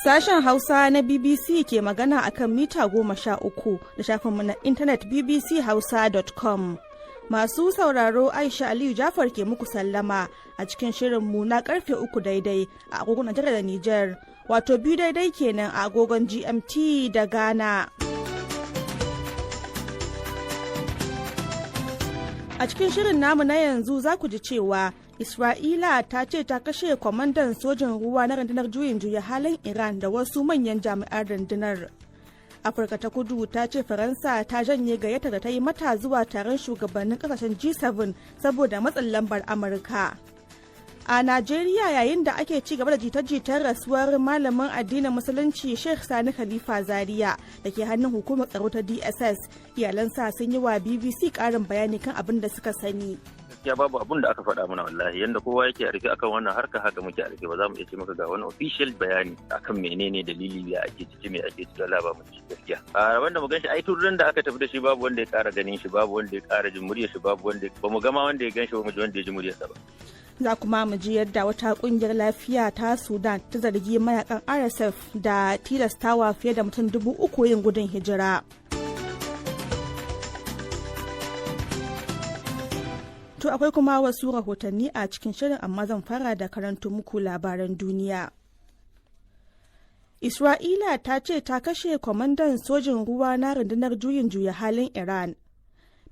Sashen Hausa na BBC ke magana akan mita 13 da shafinmu na intanet bbchausa.com. Masu sauraro Aisha Aliyu Jafar ke muku sallama a cikin shirinmu na karfe 3 daidai a agogon Najeriya da Nijar, wato 2 daidai kenan a agogon GMT da Ghana. A cikin shirin namu na yanzu za ku ji cewa Isra'ila ta ce ta kashe kwamandan sojin ruwa na rundunar juyin juya halin Iran da wasu manyan jami'an rundunar. Afirka ta Kudu ta ce Faransa ta janye gayyata da ta yi mata zuwa taron shugabannin kasashen G7 saboda matsin lambar Amurka. A Najeriya, yayin da ake ci gaba da jita-jitar rasuwar malamin addinin Musulunci Sheikh Sani Khalifa Zaria da ke hannun hukumar tsaro ta DSS, iyalansa sun yi wa BBC ƙarin bayani kan abin da suka sani. Ya babu abun da aka faɗa mana wallahi, yanda kowa yake a rufe akan wannan harka haka muke a rufe, ba za mu iya ce maka ga wani official bayani akan menene dalili ya ake ciki me ake ciki, Allah ba mu ci gaskiya. A wanda mu ganshi ai turin da aka tafi da shi babu wanda ya ƙara ganin shi, babu wanda ya ƙara jin muryar shi, babu wanda ba mu gama wanda ya ganshi ba mu ji wanda ya ji muryar sa ba. Za kuma mu ji yadda wata kungiyar lafiya ta Sudan ta zargi mayakan RSF da tilastawa fiye da mutum 3,000 yin gudun hijira. To akwai kuma wasu rahotanni a cikin shirin, amma zan fara da karanto muku labaran duniya. Isra'ila ta ce ta kashe kwamandan sojin ruwa na rundunar juyin juya halin Iran.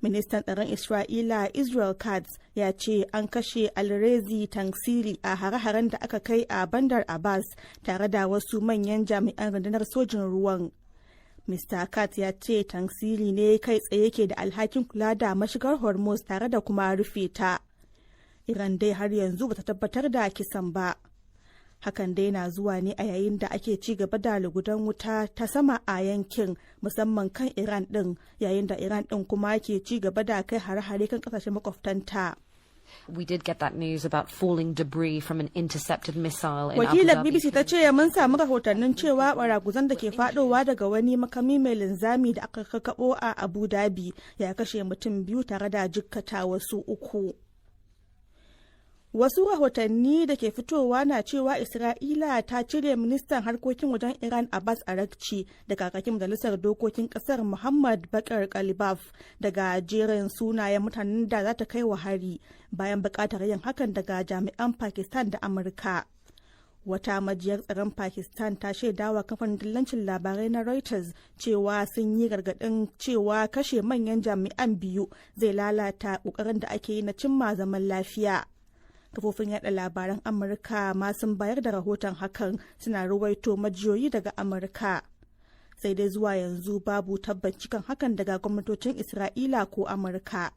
Ministan tsaron Isra'ila Israel Katz ya ce an kashe Alrezi Tangsiri a hare-haren da aka kai a Bandar Abbas tare da wasu manyan jami'an rundunar sojin ruwan. Mr. Katz ya ce Tangsiri ne kai tsaye ke da alhakin kula da mashigar Hormuz tare da kuma rufe ta. Iran dai har yanzu bata tabbatar da kisan ba. Hakan dai na zuwa ne a yayin da ake ci gaba da lugudan wuta ta sama a yankin, musamman kan Iran din, yayin da Iran din kuma ke ci gaba da kai hare-hare kan kasashen makwabtanta. We did get that news about falling debris from an intercepted missile in Abu Wakilar Dhabi. BBC ta ce mun samu rahotannin cewa baraguzan da ke fadowa daga wani makami mai linzami da aka kakabo a Abu Dhabi ya kashe mutum 2 tare da jikkata wasu 3. Wasu rahotanni da ke fitowa na cewa Isra'ila ta cire ministan harkokin wajen Iran Abbas Araghchi da kakakin majalisar dokokin kasar Muhammad Bakar Kalibaf daga jerin sunayen mutanen da za ta kai wa hari, bayan bukatar yin hakan daga jami'an Pakistan da Amurka. Wata majiyar tsaron Pakistan ta shaidawa kamfanin dillancin labarai na Reuters cewa sun yi gargaɗin cewa kashe manyan jami'an biyu zai lalata ƙoƙarin da ake yi na cimma zaman lafiya. Kafofin yada labaran Amurka ma sun bayar da rahoton hakan, suna ruwaito majiyoyi daga Amurka. Sai dai zuwa yanzu babu tabbaci kan hakan daga gwamnatocin Isra'ila ko Amurka.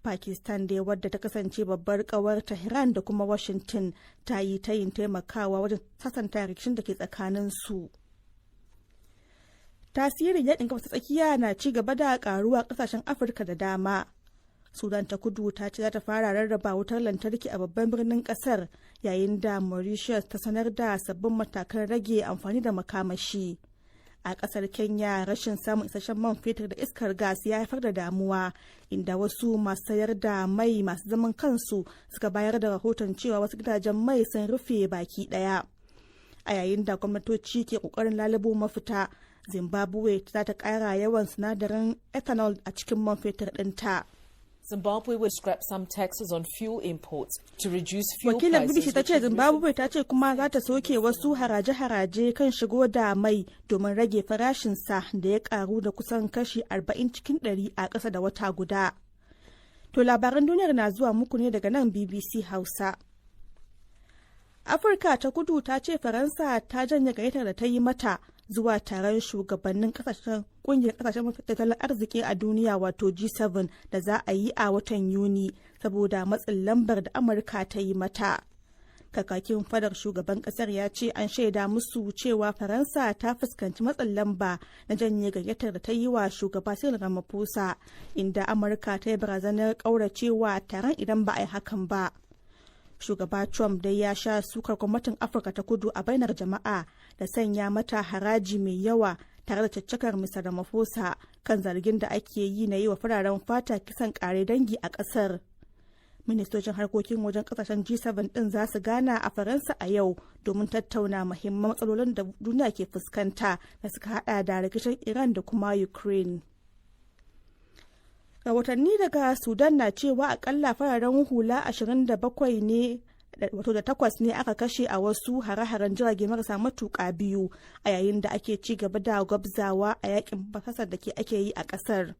Pakistan dai, wadda ta kasance babbar kawar Tehran da kuma Washington, ta yi tayin taimakawa wajen sasanta rikicin da ke tsakanin su. Tasirin yakin gabas ta tsakiya na ci gaba da karuwa kasashen Afirka da dama. Sudan ta Kudu ta ce za ta fara rarraba wutar lantarki a babban birnin kasar, yayin da Mauritius ta sanar da sabbin matakan rage amfani da makamashi. A kasar Kenya, rashin samun isasshen man fetur da iskar gas ya haifar da damuwa, inda wasu masu sayar da mai masu zaman kansu suka bayar da rahoton cewa wasu gidajen mai sun rufe baki daya. A yayin da gwamnatoci ke kokarin lalubo mafita, Zimbabwe za ta kara yawan sinadarin ethanol a cikin man fetur ɗinta. Zimbabwe will scrap some taxes on fuel imports to reduce fuel prices. Wakilar BBC ta ce Zimbabwe ta ce kuma za ta soke wasu haraje-haraje kan shigo da mai domin rage farashinsa da ya karu da kusan kashi 40 cikin 100 a ƙasa da wata guda. To labaran duniyar na zuwa muku ne daga nan BBC Hausa. Afirka ta Kudu ta ce Faransa ta janye gayyatar da ta yi mata zuwa taron shugabannin kasashen kungiyar kasashen tattalin arziki a duniya, wato G7, da za a yi a watan Yuni saboda matsin lambar da Amurka ta yi mata. Kakakin fadar shugaban kasar ya ce an shaida musu cewa Faransa ta fuskanci matsin lamba na janye gayyatar da ta yi wa shugaba Cyril Ramaphosa, inda Amurka ta yi barazanar kauracewa taron idan ba a yi hakan ba. Shugaba Trump dai ya sha sukar gwamnatin Afirka ta Kudu a bainar jama'a da sanya mata haraji mai yawa tare da caccakar Mr. Ramaphosa kan zargin da ake yi na yi wa fararen fata kisan kare dangi a ƙasar. Ministocin harkokin wajen kasashen G7 din za su gana a Faransa a yau domin tattauna muhimman matsalolin da duniya ke fuskanta da suka hada da rikicin Iran da kuma Ukraine. Rahotanni daga Sudan na cewa akalla fararen hula 27 ne da takwas ne aka kashe a wasu hare-haren jirage marasa matuƙa biyu a yayin da ake ci gaba da gwabzawa a yakin basasar da ake yi a ƙasar.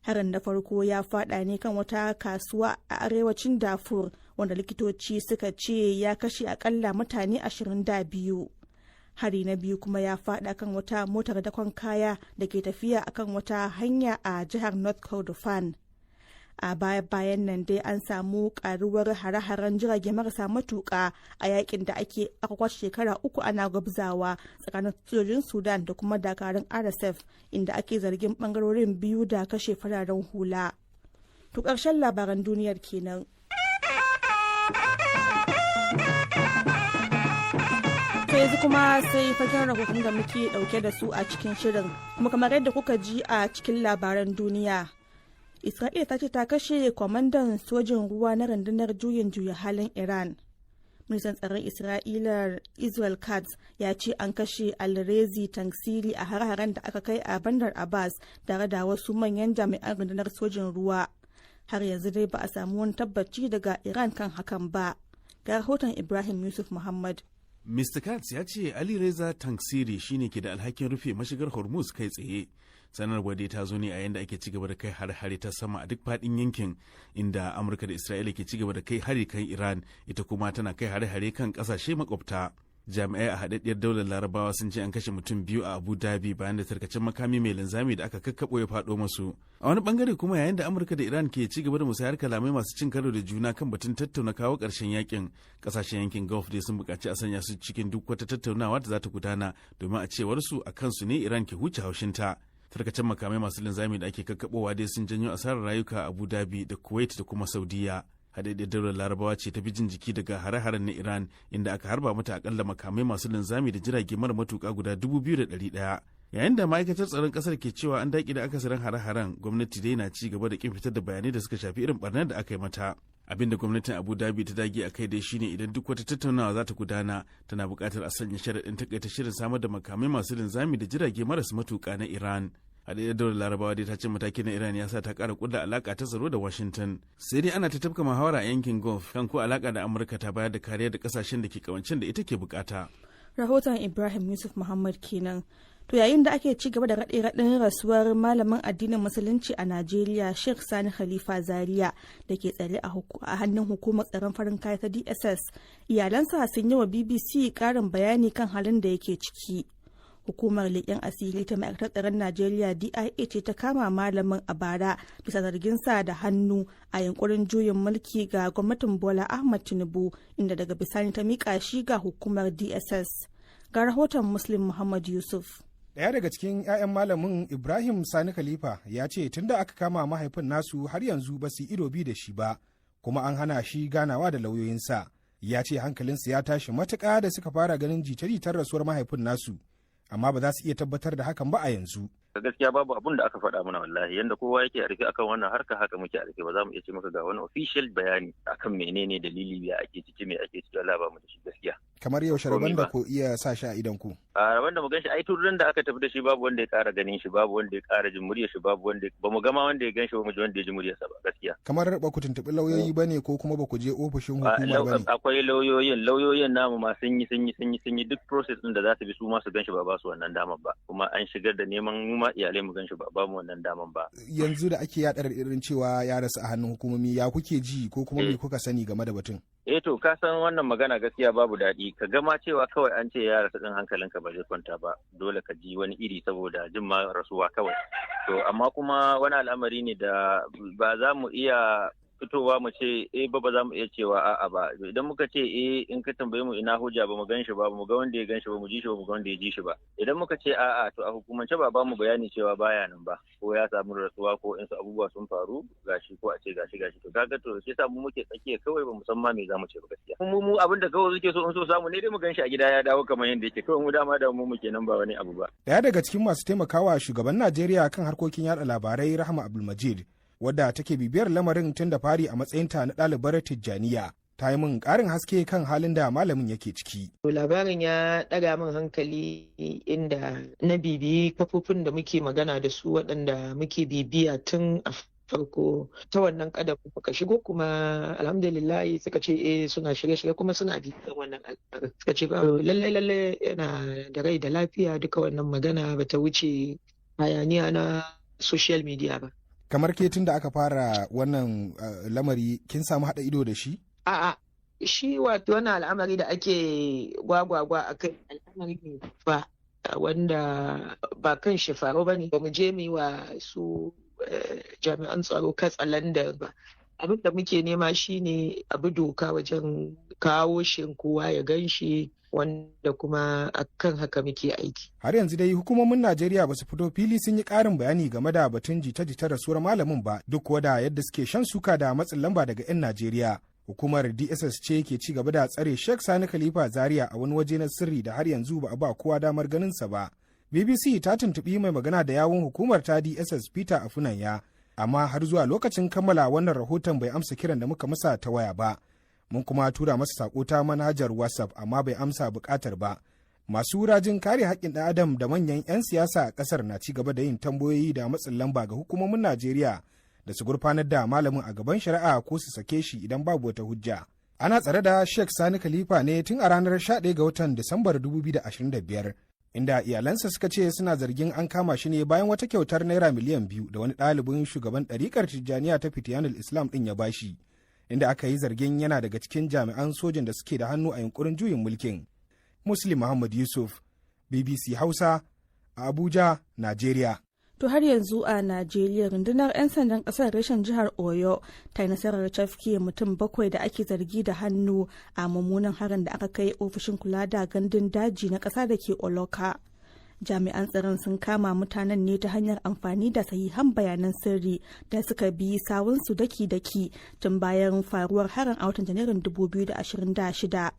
Harin na farko ya fada ne kan wata kasuwa a arewacin Darfur wanda likitoci suka ce ya kashe akalla mutane 22. Hari na biyu kuma ya fada kan wata motar dakon kaya da ke tafiya akan wata hanya a jihar North Kordofan. A baya-bayan nan dai an samu karuwar hare-haren jirage marasa matuƙa a yakin da aka kwace shekara 3 ana gwabzawa tsakanin sojojin Sudan da kuma dakarun RSF inda ake zargin bangarorin biyu da kashe fararen hula. To ƙarshen labaran duniyar kenan. Yanzu kuma sai fagen rahoton da muke dauke da su a cikin shirin, kuma kamar yadda kuka ji a cikin labaran duniya. Isra'ila ta ce ta kashe kwamandan sojin ruwa na rundunar juyin juya halin Iran. Ministan tsaron Isra'ila Israel Katz ya ce an kashe Alrezi Tangsiri a har-haren da aka kai a Bandar Abbas tare da wasu manyan jami'an rundunar sojin ruwa. Har yanzu dai ba a samu wani tabbaci daga Iran kan hakan ba. Ga rahoton Ibrahim Yusuf Muhammad. Mr. Katz ya ce Ali Reza Tangsiri shine ke da alhakin rufe mashigar Hormuz kai tsaye. Sanarwar dai ta zo ne a yanda ake cigaba da kai hare-hare ta sama a duk faɗin yankin, inda Amurka da Isra'ila ke cigaba da kai hari kan Iran, ita kuma tana kai hare-hare kan ƙasashe makwabta. Jami'ai a haɗaɗɗiyar daular Larabawa sun ce an kashe mutum 2 a Abu Dhabi bayan da tarkacen makami mai linzami da aka kakkaɓo ya faɗo masu. A wani bangare kuma yayin da Amurka da Iran ke ci gaba da musayar kalamai masu cin karo da juna kan batun tattauna kawo ƙarshen yakin, ƙasashen yankin Gulf dai sun buƙaci a sanya su cikin duk wata tattaunawa da za ta gudana domin a cewar su a kansu ne Iran ke huce haushinta. Tarkacen makamai masu linzami da ake kakkaɓowa dai sun janyo asarar rayuka a Abu Dhabi da Kuwait da kuma Saudiya. Haɗaɗɗiyar daular Larabawa ce ta fi jin jiki daga hare-haren na Iran, inda aka harba mata akalla makamai masu linzami da jirage mara matuƙa guda 2,100. Yayin da ma'aikatar tsaron ƙasar ke cewa an daƙi da akasarin hare-haren, gwamnati dai na ci gaba da ƙin fitar da bayanai da suka shafi irin ɓarnar da aka yi mata. Abin da gwamnatin Abu Dhabi ta dage a kai dai shine idan duk wata tattaunawa za ta gudana, tana buƙatar a sanya sharaɗin takaita shirin samar da makamai masu linzami da jirage marasa matuƙa na Iran. Haɗaɗɗiyar daular Larabawa dai ta ce matakin na Iran ya sa ta ƙara ƙulla alaƙa ta tsaro da Washington. Sai dai ana ta tafka muhawara a yankin Gulf kan ko alaƙa da Amurka ta bayar da kariya da ƙasashen da ke ƙawancin da ita ke buƙata. Rahoton Ibrahim Yusuf Muhammad kenan. To yayin da ake ci gaba da raɗe-raɗin rasuwar malamin addinin musulunci a Najeriya Sheikh Sani Khalifa Zaria da ke tsare a hannun hukumar tsaron farin kaya ta DSS, iyalansa sun yi wa BBC ƙarin bayani kan halin da yake ciki. Hukumar leƙen asiri ta ma'aikatar tsaron Najeriya DIA ce ta kama malamin a bara bisa zarginsa da hannu a yunkurin juyin mulki ga gwamnatin Bola Ahmed Tinubu, inda daga bisani ta miƙa shi ga hukumar DSS. Ga rahoton Muslim Muhammad Yusuf. Ɗaya daga cikin 'ya'yan malamin Ibrahim Sani Khalifa ya ce tunda aka kama mahaifin nasu har yanzu ba su ido bi da shi ba, kuma an hana shi ganawa da lauyoyinsa. Ya ce hankalinsu ya tashi matuƙa da suka fara ganin jita-jitar rasuwar mahaifin nasu, amma ba za su iya tabbatar da hakan ba a yanzu. Gaskiya babu abun da aka faɗa mana wallahi, yanda kowa yake a rufe akan wannan harka haka muke a rufe, ba za mu iya ce maka ga wani official bayani akan menene dalili ya ake ciki me ake ciki, Allah ba mu da shi gaskiya. Kamar yaushe rabon da ko iya sa shi a idan ku? A rabon da mu gan shi ai tun da aka tafi da shi babu wanda ya ƙara ganin shi, babu wanda ya ƙara jin muryar shi, babu wanda ba mu gama wanda ya gan shi ba mu ji wanda ya ji muryarsa ba gaskiya. Kamar ba ku tuntuɓi lauyoyi ba ne ko kuma ba ku je ofishin hukumar ba ne? Akwai lauyoyin namu ma sun yi duk process ɗin da za su bi su ma su gan shi ba su wannan daman ba, kuma an shigar da neman mu ma iyalai mu gan shi ba mu wannan daman ba. Yanzu da ake yaɗa irin cewa ya rasu a hannun hukumomi, ya kuke ji ko kuma me kuka sani game da batun? To ka san wannan magana gaskiya babu daɗi, ka gama cewa kawai an ce ya rasu ɗin hankalinka ba zai kwanta ba, dole ka ji wani iri saboda jin ma rasuwa kawai. To amma kuma wani al'amari ne da ba za mu iya fitowa mu ce ba za mu iya cewa a'a ba. Idan muka ce in ka tambaye mu ina hujja ba mu gan shi ba, mu ga wanda ya gan shi ba, mu ji shi ba, mu ga wanda ya ji shi ba. Idan muka ce a'a to a hukumance ba mu bayani cewa baya nan ba, ko ya samu rasuwa ko in su abubuwa sun faru gashi ko a ce gashi to kaga to sai sa mu muke tsakiya kawai ba mu san ma me za mu ce ba gaskiya. Mu abin da kawai suke so in so samu ne dai mu gan shi a gida ya dawo kamar yadda yake, kawai mu dama da mu muke nan ba wani abu ba. Daya daga cikin masu taimakawa shugaban Najeriya kan harkokin yada labarai Rahma Abdulmajid wadda take bibiyar lamarin tun da fari a matsayinta na ɗalibar Tijjaniya. Ta yi min ƙarin haske kan halin da malamin yake ciki. Labarin ya ɗaga min hankali inda na bibiyi kafofin da muke magana da su waɗanda muke bibiya tun a farko ta wannan kadar muka shigo, kuma alhamdulillah suka ce suna shirye-shirye kuma suna bibiyan wannan al'amarin. Suka ce lallai yana da rai da lafiya, duka wannan magana bata wuce hayaniya na social media ba. Kamar ke tun da aka fara wannan lamari kin samu haɗa ido da shi? A'a, shi wato wannan al'amari da ake gwagwagwa a kai al'amari ne ba wanda ba kan shi faru ba ne. Ba mu je mu yi wa su jami'an tsaro katsalandar ba. Abin da muke nema shine abu doka wajen kawo shi kowa ya gan shi, wanda kuma akan haka muke aiki. Har yanzu dai hukumomin Najeriya ba su fito fili sun yi ƙarin bayani game da batun jita-jita rasuwar malamin ba, duk wada yadda suke shan suka da matsin lamba daga 'yan Najeriya. Hukumar DSS ce ke ci gaba da tsare Sheikh Sani Khalifa Zaria a wani waje na sirri da har yanzu ba a ba kowa damar ganinsa ba. BBC ta tuntuɓi mai magana da yawun hukumar ta DSS Peter Afunanya, amma har zuwa lokacin kammala wannan rahoton bai amsa kiran da muka masa ta waya ba. Mun kuma tura masa sako ta manhajar WhatsApp amma bai amsa buƙatar ba. Masu rajin kare haƙƙin ɗan adam da manyan 'yan siyasa a ƙasar na ci gaba da yin tambayoyi da matsin lamba ga hukumomin Najeriya da su gurfanar da malamin a gaban shari'a ko su sake shi idan babu wata hujja. Ana tsare da Sheikh Sani Khalifa ne tun a ranar 11 ga watan Disambar 2025, inda iyalansa suka ce suna zargin an kama shi ne bayan wata kyautar naira miliyan 2 da wani ɗalibin shugaban ɗariƙar Tijjaniya ta Fitiyanul Islam ɗin ya bashi, inda aka yi zargin yana daga cikin jami'an sojin da suke da hannu a yunkurin juyin mulkin. Muslim Muhammad Yusuf, BBC Hausa, a Abuja, Najeriya. To har yanzu a Najeriya, rundunar 'yan sandan kasar reshen jihar Oyo ta yi nasarar cafke mutum 7 da ake zargi da hannu a mummunan harin da aka kai ofishin kula da gandun daji na ƙasa da ke Oloka. Jami'an tsaron sun kama mutanen ne ta hanyar amfani da sahihan bayanan sirri da suka bi sawunsu daki-daki tun bayan faruwar harin a watan Janairun 2026.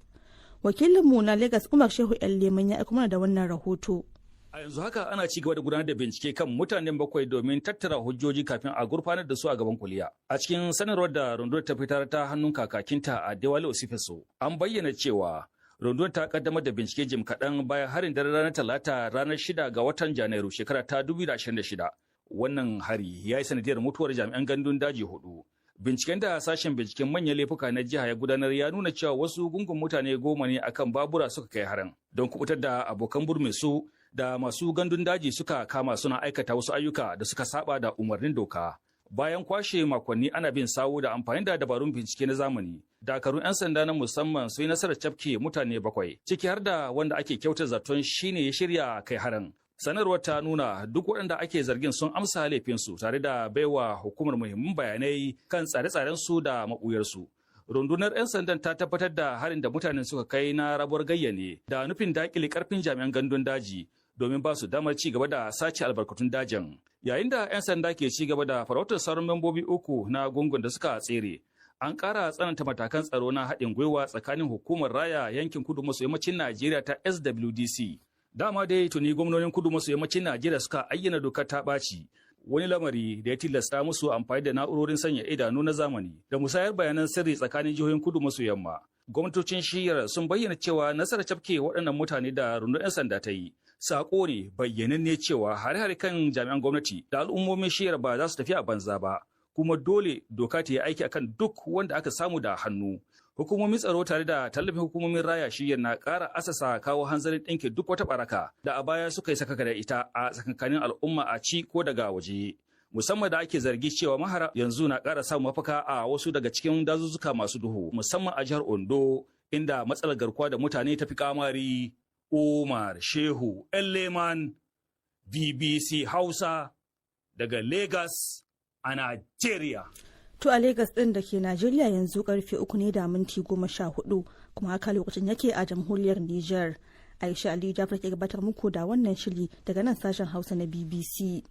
Wakilinmu na Lagos Umar Shehu Leman ya aika mana da wannan rahoto. A yanzu haka ana ci gaba da gudanar da bincike kan mutanen 7 domin tattara hujjoji kafin a gurfanar da su a gaban kuliya. A cikin sanarwar da rundunar ta fitar ta hannun kakakinta a Dewale Osifeso, an bayyana cewa rundunar ta kaddamar da bincike jim kaɗan bayan harin dare ranar Talata ranar 6 ga watan Janairu shekara ta 2026. Wannan hari ya yi sanadiyar mutuwar jami'an gandun daji 4. Binciken da sashen binciken manyan laifuka na jiha ya gudanar ya nuna cewa wasu gungun mutane 10 ne akan babura suka kai harin don kubutar da abokan burme su da masu gandun daji suka kama suna aikata wasu ayyuka da suka saba da umarnin doka. Bayan kwashe makonni ana bin sawu da amfani da dabarun bincike na zamani, dakarun 'yan sanda na musamman su yi nasarar cafke mutane 7, ciki har da wanda ake kyautar zaton shine ya shirya kai harin. Sanarwar ta nuna duk waɗanda ake zargin sun amsa laifinsu tare da baiwa hukumar muhimman bayanai kan tsare-tsarensu da maɓuyarsu. Rundunar 'yan sandan ta tabbatar da harin da mutanen suka kai na rabuwar gayya ne da nufin daƙile ƙarfin jami'an gandun daji domin ba su damar ci gaba da sace albarkatun dajin. Yayin da 'yan sanda ke ci gaba da farautar sauran membobi 3 na gungun da suka tsere, an ƙara tsananta matakan tsaro na haɗin gwiwa tsakanin hukumar raya yankin kudu maso yammacin Najeriya ta SWDC. Dama dai tuni gwamnonin kudu maso yammacin Najeriya suka ayyana dokar ta ɓaci, wani lamari da ya tilasta musu amfani da na'urorin sanya idanu na zamani da musayar bayanan sirri tsakanin jihohin kudu maso yamma. Gwamnatocin shiyar sun bayyana cewa nasarar cafke waɗannan mutane da rundunar 'yan sanda ta yi sako ne bayyananne cewa hare-hare kan jami'an gwamnati da al'ummomin shiyar ba za su tafi a banza ba, kuma dole doka ta yi aiki akan duk wanda aka samu da hannu. Hukumomin tsaro tare da tallafin hukumomin raya shiyar na ƙara asasa kawo hanzarin ɗinke duk wata baraka da a baya suka yi sakaka da ita a tsakankanin al'umma a ci ko daga waje. Musamman da ake zargi cewa mahara yanzu na ƙara samun mafaka a wasu daga cikin dazuzzuka masu duhu, musamman a jihar Ondo, inda matsalar garkuwa da mutane ta fi kamari. Umar Shehu Leman, BBC Hausa daga Lagos a Najeriya. To a Lagos ɗin da ke Najeriya yanzu karfe 3 ne da minti 14, kuma haka lokacin yake a jamhuriyar Nijar. Aisha Aliyu Jafar ke gabatar muku da wannan shiri daga nan sashen Hausa na BBC.